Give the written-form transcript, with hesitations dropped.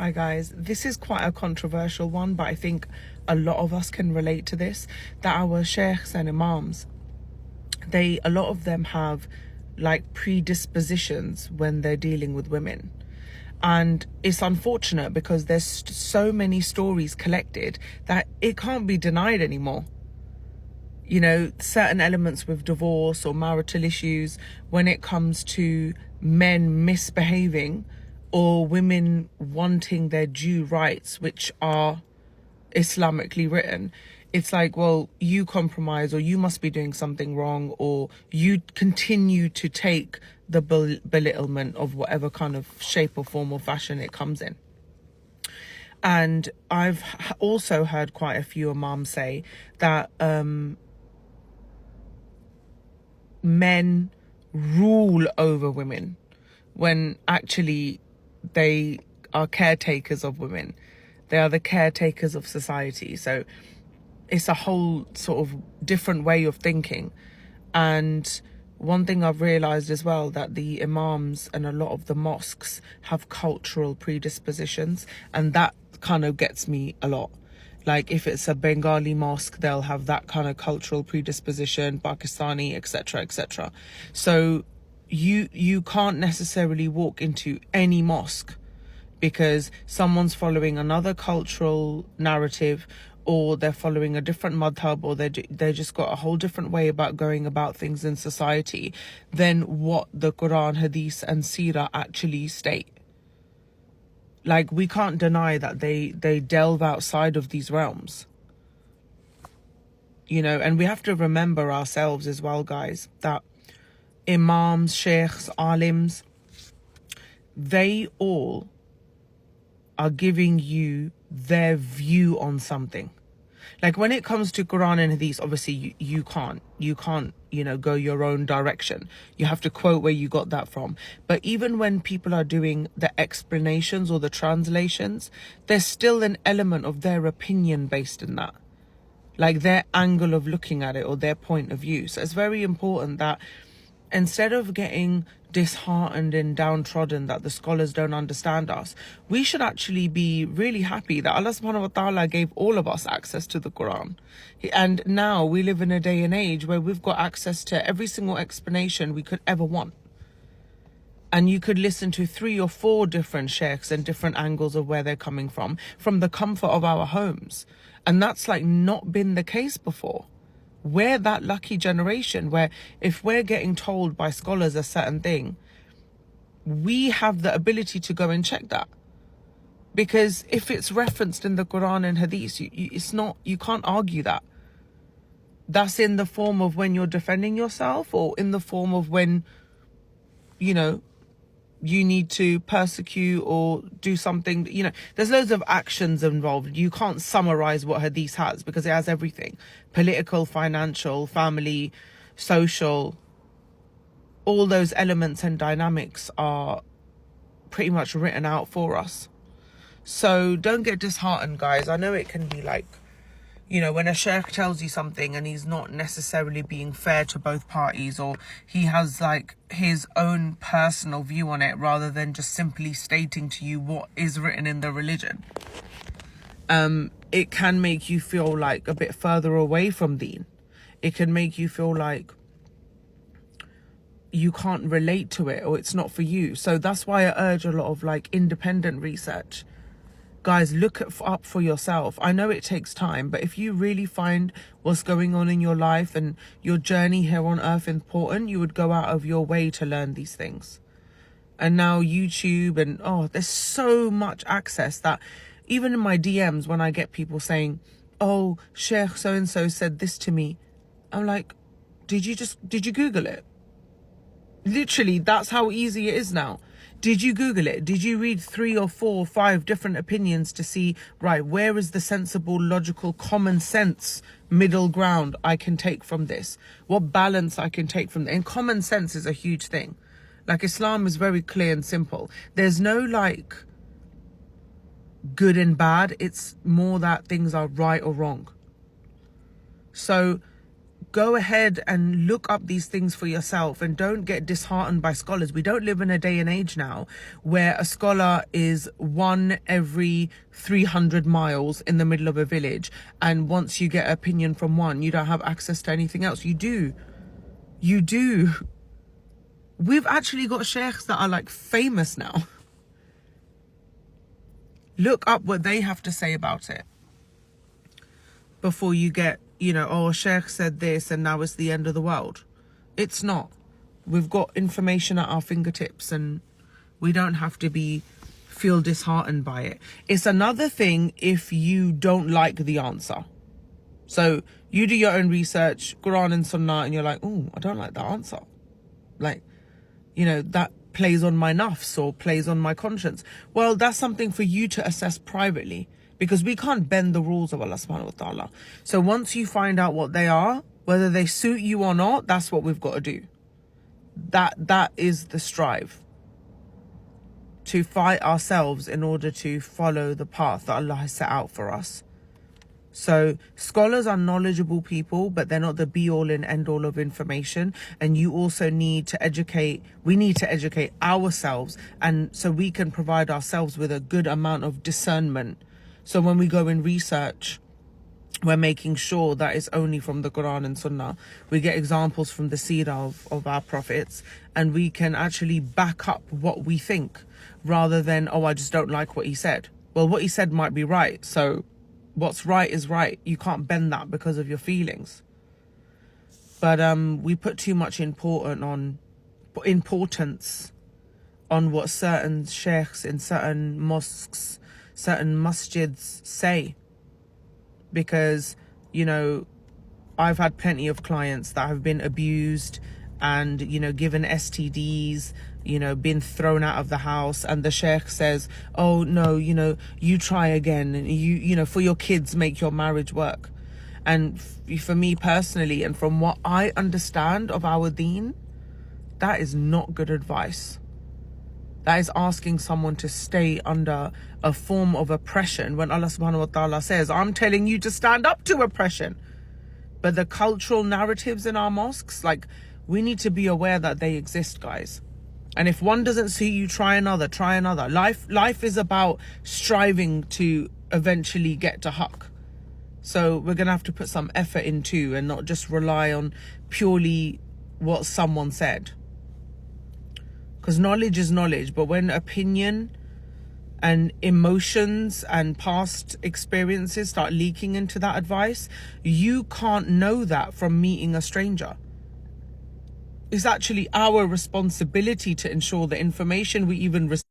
Hi guys, this is quite a controversial one, but I think a lot of us can relate to this, that our sheikhs and imams, a lot of them have like predispositions when they're dealing with women. And it's unfortunate because there's so many stories collected that it can't be denied anymore. You know, certain elements with divorce or marital issues, when it comes to men misbehaving or women wanting their due rights, which are Islamically written, it's like, well, you compromise, or you must be doing something wrong, or you continue to take the belittlement of whatever kind of shape or form or fashion it comes in. And I've also heard quite a few imams say that men rule over women when actually they are caretakers of women. They are the caretakers of society. So it's a whole sort of different way of thinking. And one thing I've realized as well, that the imams and a lot of the mosques have cultural predispositions, and that kind of gets me a lot. Like if it's a Bengali mosque, they'll have that kind of cultural predisposition, Pakistani, etc., etc. So you can't necessarily walk into any mosque because someone's following another cultural narrative, or they're following a different madhab, or they just got a whole different way about going about things in society than what the Quran, Hadith and Seerah actually state. Like, we can't deny that they delve outside of these realms. You know, and we have to remember ourselves as well, guys, that imams, sheikhs, alims, they all are giving you their view on something. Like when it comes to Quran and Hadith, obviously you can't, you know, go your own direction. You have to quote where you got that from. But even when people are doing the explanations or the translations, there's still an element of their opinion based in that. Like their angle of looking at it or their point of view. So it's very important that instead of getting disheartened and downtrodden that the scholars don't understand us, we should actually be really happy that Allah subhanahu wa ta'ala gave all of us access to the Quran. And now we live in a day and age where we've got access to every single explanation we could ever want. And you could listen to 3 or 4 different sheikhs and different angles of where they're coming from the comfort of our homes. And that's like not been the case before. We're that lucky generation where if we're getting told by scholars a certain thing, we have the ability to go and check that. Because if it's referenced in the Quran and Hadith, you can't argue that. That's in the form of when you're defending yourself, or in the form of when, you know, you need to persecute or do something. You know, there's loads of actions involved. You can't summarize what Hadith has because it has everything: political, financial, family, social. All those elements and dynamics are pretty much written out for us. So don't get disheartened, guys. I know it can be like, you know, when a sheikh tells you something and he's not necessarily being fair to both parties, or he has like his own personal view on it rather than just simply stating to you what is written in the religion, it can make you feel like a bit further away from deen. It can make you feel like you can't relate to it, or it's not for you. So that's why I urge a lot of like independent research. Guys, look up for yourself. I know it takes time, but if you really find what's going on in your life and your journey here on earth important, you would go out of your way to learn these things. And now YouTube and, there's so much access that even in my DMs, when I get people saying, oh, Sheikh so-and-so said this to me, I'm like, did you Google it? Literally, that's how easy it is now. Did you Google it? Did you read 3 or 4 or 5 different opinions to see, right, where is the sensible, logical, common sense middle ground I can take from this? What balance I can take from it? And common sense is a huge thing. Like, Islam is very clear and simple. There's no like good and bad. It's more that things are right or wrong. So go ahead and look up these things for yourself and don't get disheartened by scholars. We don't live in a day and age now where a scholar is one every 300 miles in the middle of a village, and once you get opinion from one, you don't have access to anything else. You do. We've actually got sheikhs that are like famous now. Look up what they have to say about it before you get, oh, sheikh said this and now it's the end of the world. It's not. We've got information at our fingertips and we don't have to feel disheartened by it. It's another thing if you don't like the answer. So you do your own research, Quran and Sunnah, and you're like, oh, I don't like the answer. Like, that plays on my nafs or plays on my conscience. Well, that's something for you to assess privately, because we can't bend the rules of Allah subhanahu wa ta'ala. So once you find out what they are, whether they suit you or not, that's what we've got to do. That is the strive. To fight ourselves in order to follow the path that Allah has set out for us. So scholars are knowledgeable people, but they're not the be-all and end-all of information. And you also need to educate, we need to educate ourselves, and so we can provide ourselves with a good amount of discernment. So when we go in research, we're making sure that it's only from the Quran and Sunnah. We get examples from the seerah of our prophets, and we can actually back up what we think, rather than, oh, I just don't like what he said. Well, what he said might be right, so what's right is right. You can't bend that because of your feelings. But we put too much importance on what certain sheikhs in certain mosques, certain masjids say. Because, I've had plenty of clients that have been abused and, given STDs, been thrown out of the house, and the sheikh says, oh no, you try again, and you for your kids, make your marriage work. And for me personally, and from what I understand of our deen, that is not good advice. That is asking someone to stay under a form of oppression when Allah subhanahu wa ta'ala says, I'm telling you to stand up to oppression. But the cultural narratives in our mosques, we need to be aware that they exist, guys. And if one doesn't suit you, try another. Life is about striving to eventually get to haqq. So we're going to have to put some effort into and not just rely on purely what someone said. Because knowledge is knowledge, but when opinion and emotions and past experiences start leaking into that advice, you can't know that from meeting a stranger. It's actually our responsibility to ensure the information we even receive